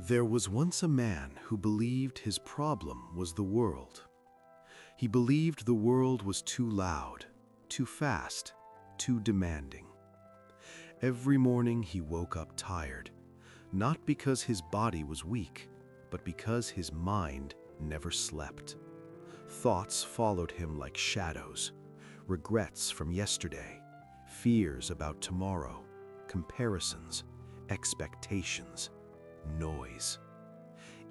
There was once a man who believed his problem was the world. He believed the world was too loud, too fast, too demanding. Every morning he woke up tired, not because his body was weak, but because his mind never slept. Thoughts followed him like shadows, regrets from yesterday, fears about tomorrow, comparisons, expectations, noise.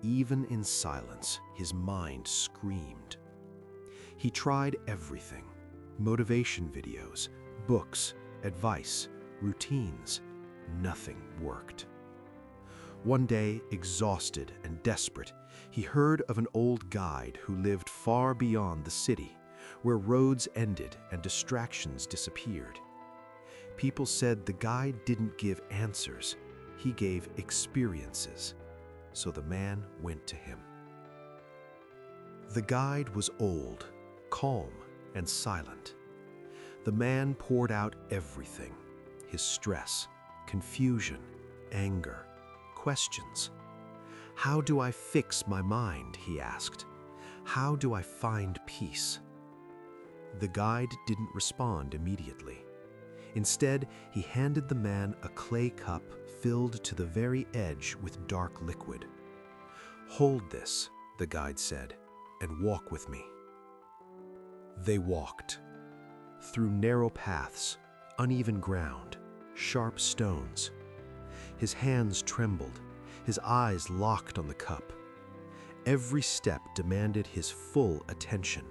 Even in silence, his mind screamed. He tried everything: motivation videos, books, advice, routines. Nothing worked. One day, exhausted and desperate, he heard of an old guide who lived far beyond the city, where roads ended and distractions disappeared. People said the guide didn't give answers, he gave experiences. So the man went to him. The guide was old, calm, and silent. The man poured out everything: his stress, confusion, anger, questions. "How do I fix my mind?" he asked. "How do I find peace?" The guide didn't respond immediately. Instead, he handed the man a clay cup filled to the very edge with dark liquid. "Hold this," the guide said, "and walk with me." They walked. Through narrow paths, uneven ground, sharp stones. His hands trembled, his eyes locked on the cup. Every step demanded his full attention.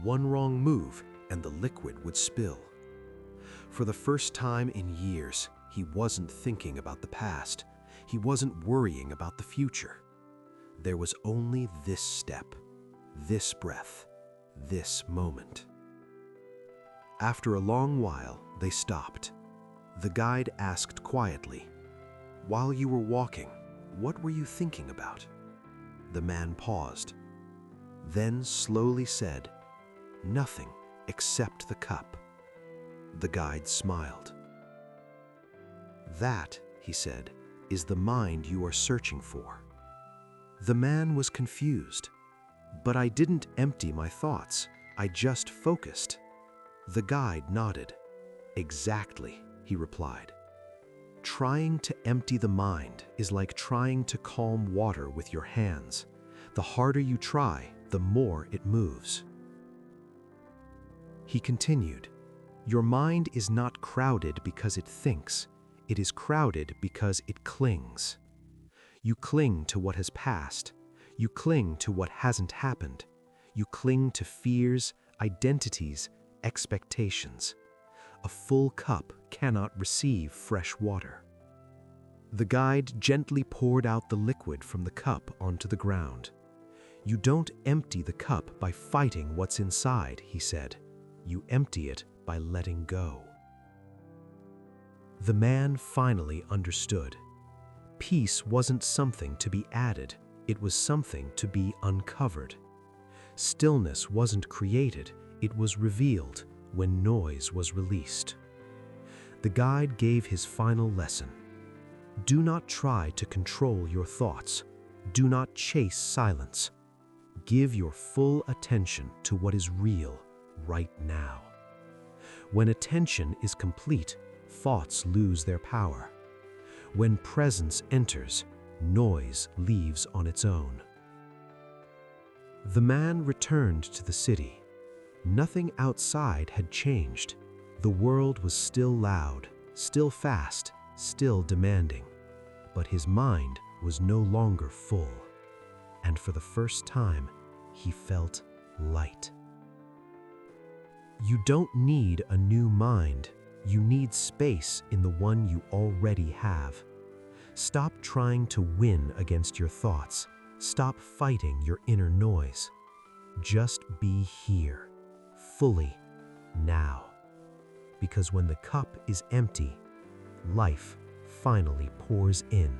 One wrong move and the liquid would spill. For the first time in years, he wasn't thinking about the past. He wasn't worrying about the future. There was only this step, this breath, this moment. After a long while, they stopped. The guide asked quietly, "While you were walking, what were you thinking about?" The man paused, then slowly said, "Nothing except the cup." The guide smiled. "That," he said, "is the mind you are searching for." The man was confused. "But I didn't empty my thoughts. I just focused." The guide nodded. "Exactly," he replied. "Trying to empty the mind is like trying to calm water with your hands. The harder you try, the more it moves." He continued, "Your mind is not crowded because it thinks. It is crowded because it clings. You cling to what has passed. You cling to what hasn't happened. You cling to fears, identities, expectations. A full cup cannot receive fresh water." The guide gently poured out the liquid from the cup onto the ground. "You don't empty the cup by fighting what's inside," he said. "You empty it by letting go." The man finally understood. Peace wasn't something to be added, it was something to be uncovered. Stillness wasn't created, it was revealed when noise was released. The guide gave his final lesson. Do not try to control your thoughts. Do not chase silence. Give your full attention to what is real right now. When attention is complete, thoughts lose their power. When presence enters, noise leaves on its own. The man returned to the city. Nothing outside had changed. The world was still loud, still fast, still demanding. But his mind was no longer full. And for the first time, he felt light. You don't need a new mind. You need space in the one you already have. Stop trying to win against your thoughts. Stop fighting your inner noise. Just be here, fully, now. Because when the cup is empty, life finally pours in.